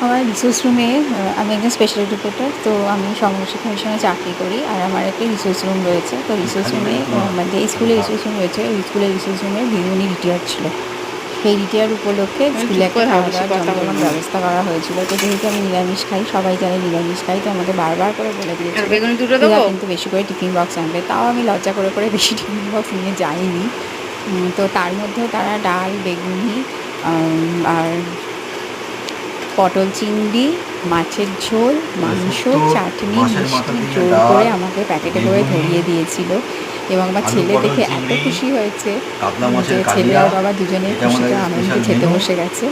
আমার রিসোর্স রুমে আমি একজন স্পেশাল এডুকেটর, তো আমি সমশিক্ষা মিশনে চাকরি করি। আর আমার একটা রিসোর্স রুম রয়েছে। তো রিসোর্স রুমে মানে যে স্কুলে রিসোর্স রুম রয়েছে, ওই স্কুলের রিসোর্স রুমে দিদিমণি রিটায়ার ছিল। সেই রিটায়ার উপলক্ষে স্কুলে একটা খাওয়া দাওয়ার জমজমাট ব্যবস্থা করা হয়েছিল। তো যেহেতু আমি নিরামিষ খাই, সবাই জানে নিরামিষ খাই, তো আমাকে বারবার করে বলে দিয়েছিল পূজা কিন্তু বেশি করে টিফিন বক্স আনবে। তাও আমি লজ্জা করে করে বেশি টিফিন বক্স নিয়ে যাইনি। তো তার মধ্যেও তারা ডাল, বেগুনি আর পটল চিংড়ি, মাছের ঝোল, মাংস, চাটনি, মিষ্টি জোর করে আমাকে প্যাকেটে করে ধরিয়ে দিয়েছিল। এবং আমার ছেলে দেখে এত খুশি হয়েছে যে ছেলে আর বাবা দুজনেই খুশিতে আনন্দে খেতে বসে গেছে।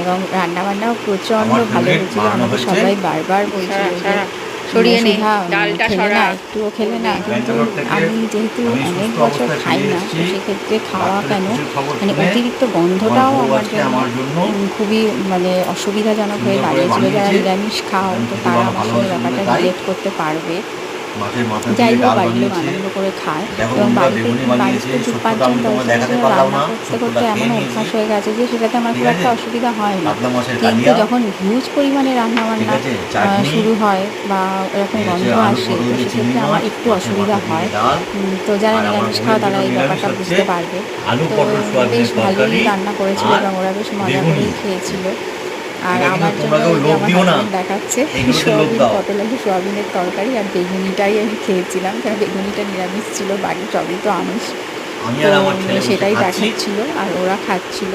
এবং রান্নাবান্নাও প্রচণ্ড ভালো হয়েছিল। আমাকে সবাই বারবার বলছিল যে সুধা খেলে না, একটুও খেলে না। কিন্তু আমি যেহেতু অনেক বছর খাই না, তো সেক্ষেত্রে খাওয়া কেন মানে অতিরিক্ত গন্ধটাও আমার জন্য খুবই মানে অসুবিধাজনক হয়ে দাঁড়িয়েছিল। যারা নিরামিষ খাও তো তারা আমার সঙ্গে ব্যাপারটা রিলেট করতে পারবে। যাই হোক, বাড়ির লোক আনন্দ করে খায়। এবং বাড়িতে 4-5 জন 10 জনের রান্না করতে করতে এমন অভ্যাস হয়ে গেছে যে সেটাতে আমার খুব একটা অসুবিধা হয় না। কিন্তু যখন হিউজ পরিমাণে রান্নাবান্না শুরু হয় বা এরকম গন্ধ আসে, তো সেক্ষেত্রে আমার একটু অসুবিধা হয়। তো যারা নিরামিষ খাওয়া তারা এই ব্যাপারটা বুঝতে পারবে। তো বেশ ভালোই রান্না করেছিল এবং ওরা বেশ মজা করেই খেয়েছিল। আর আমার জন্য আমার হাজবেন্ড দেখাচ্ছে সোয়াবিন, পটল আলু সোয়াবিনের তরকারি আর বেগুনিটাই আমি খেয়েছিলাম, কারণ বেগুনিটা নিরামিষ ছিল, বাড়ির সবই তো আমিষ। তো সেটাই দেখাচ্ছিল আর ওরা খাচ্ছিল।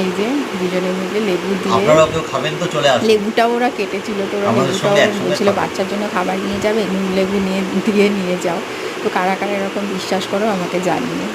এই যে দুজনে মিলে লেবু দিয়ে, লেবুটাও ওরা কেটেছিল, তো ওরা লেবুটাও বলছিল বাচ্চার জন্য খাবার নিয়ে যাবে, নুন লেবু নিয়ে যাও। তো কারা কারা এরকম বিশ্বাস করো আমাকে জানিয়ে।